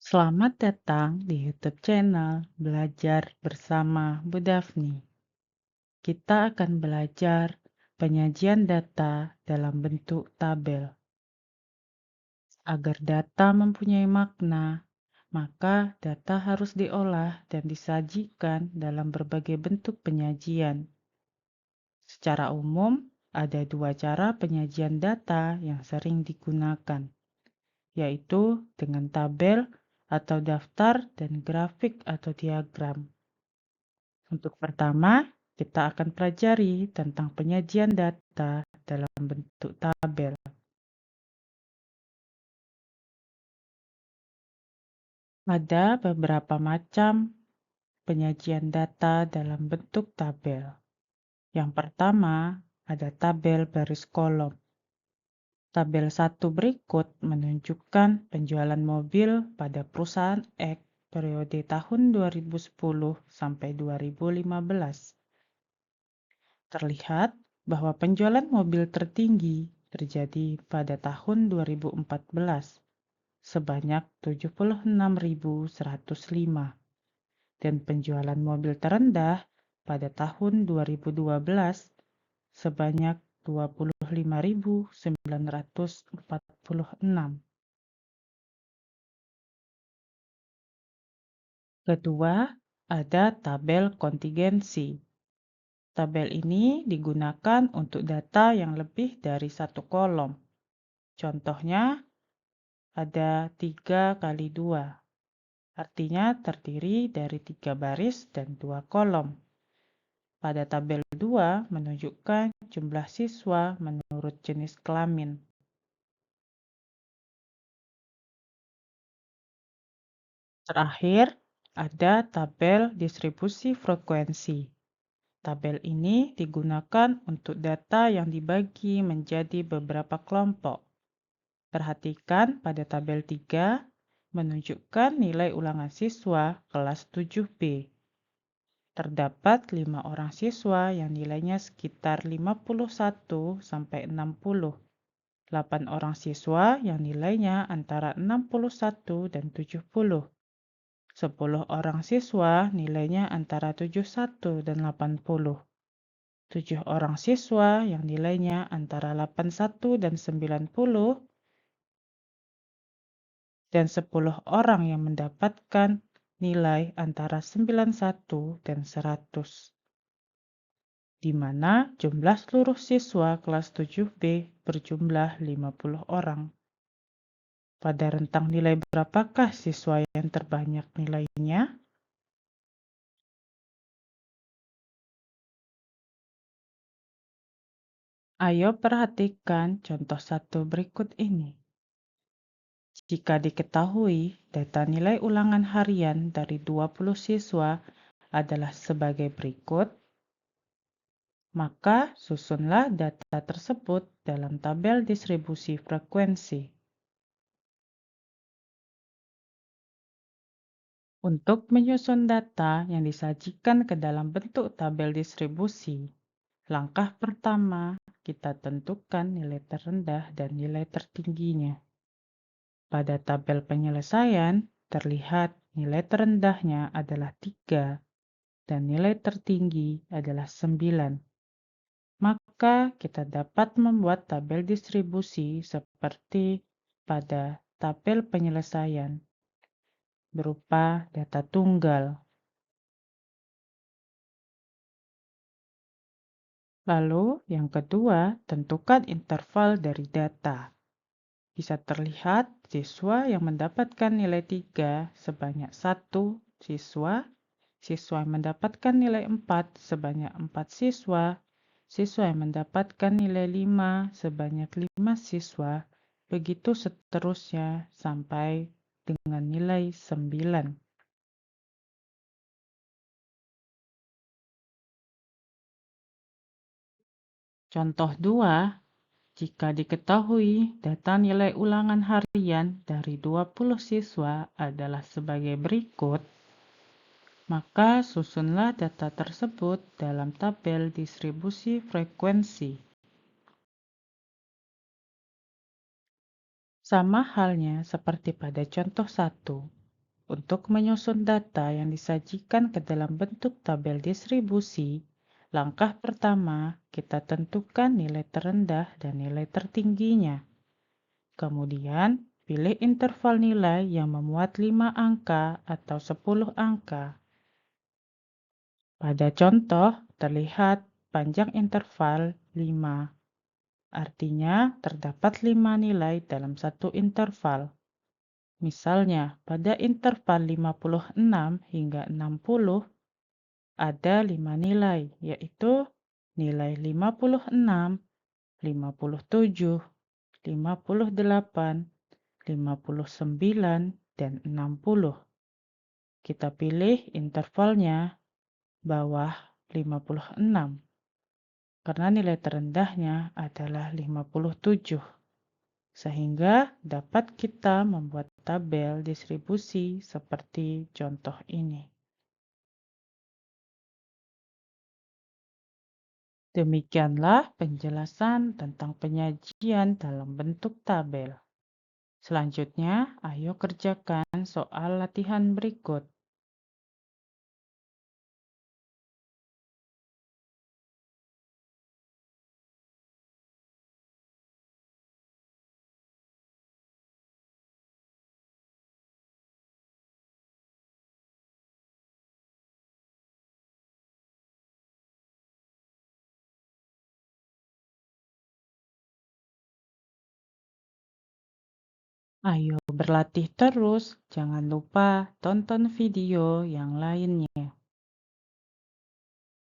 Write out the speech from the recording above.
Selamat datang di YouTube channel Belajar Bersama Bu Daphne. Kita akan belajar penyajian data dalam bentuk tabel. Agar data mempunyai makna, maka data harus diolah dan disajikan dalam berbagai bentuk penyajian. Secara umum, ada dua cara penyajian data yang sering digunakan, yaitu dengan tabel atau daftar dan grafik atau diagram. Untuk pertama, kita akan pelajari tentang penyajian data dalam bentuk tabel. Ada beberapa macam penyajian data dalam bentuk tabel. Yang pertama, ada tabel baris kolom. Tabel 1 berikut menunjukkan penjualan mobil pada perusahaan X periode tahun 2010 sampai 2015. Terlihat bahwa penjualan mobil tertinggi terjadi pada tahun 2014 sebanyak 76.105 dan penjualan mobil terendah pada tahun 2012 sebanyak 25.946. Kedua, ada tabel kontingensi. Tabel ini digunakan untuk data yang lebih dari satu kolom. Contohnya, ada 3 kali 2, artinya terdiri dari 3 baris dan 2 kolom. Pada tabel 2 menunjukkan jumlah siswa menurut jenis kelamin. Terakhir, ada tabel distribusi frekuensi. Tabel ini digunakan untuk data yang dibagi menjadi beberapa kelompok. Perhatikan pada tabel 3 menunjukkan nilai ulangan siswa kelas 7B. Terdapat 5 orang siswa yang nilainya sekitar 51 sampai 60. 8 orang siswa yang nilainya antara 61 dan 70. 10 orang siswa nilainya antara 71 dan 80. 7 orang siswa yang nilainya antara 81 dan 90. Dan 10 orang yang mendapatkan nilai antara 91 dan 100, di mana jumlah seluruh siswa kelas 7B berjumlah 50 orang. Pada rentang nilai berapakah siswa yang terbanyak nilainya? Ayo perhatikan contoh satu berikut ini. Jika diketahui data nilai ulangan harian dari 20 siswa adalah sebagai berikut, maka susunlah data tersebut dalam tabel distribusi frekuensi. Untuk menyusun data yang disajikan ke dalam bentuk tabel distribusi, langkah pertama kita tentukan nilai terendah dan nilai tertingginya. Pada tabel penyelesaian, terlihat nilai terendahnya adalah 3 dan nilai tertinggi adalah 9. Maka kita dapat membuat tabel distribusi seperti pada tabel penyelesaian berupa data tunggal. Lalu yang kedua, tentukan interval dari data. Bisa terlihat siswa yang mendapatkan nilai 3 sebanyak 1 siswa, siswa yang mendapatkan nilai 4 sebanyak 4 siswa, siswa yang mendapatkan nilai 5 sebanyak 5 siswa, begitu seterusnya sampai dengan nilai 9. Contoh 2, jika diketahui data nilai ulangan harian dari 20 siswa adalah sebagai berikut, maka susunlah data tersebut dalam tabel distribusi frekuensi. Sama halnya seperti pada contoh 1, Untuk menyusun data yang disajikan ke dalam bentuk tabel distribusi, langkah pertama kita tentukan nilai terendah dan nilai tertingginya. Kemudian, pilih interval nilai yang memuat 5 angka atau 10 angka. Pada contoh, terlihat panjang interval 5. Artinya, terdapat 5 nilai dalam satu interval. Misalnya, pada interval 56 hingga 60, ada 5 nilai, yaitu nilai 56, 57, 58, 59, dan 60. Kita pilih intervalnya bawah 56 karena nilai terendahnya adalah 57, sehingga dapat kita membuat tabel distribusi seperti contoh ini. Demikianlah penjelasan tentang penyajian dalam bentuk tabel. Selanjutnya, ayo kerjakan soal latihan berikut. Ayo berlatih terus, jangan lupa tonton video yang lainnya.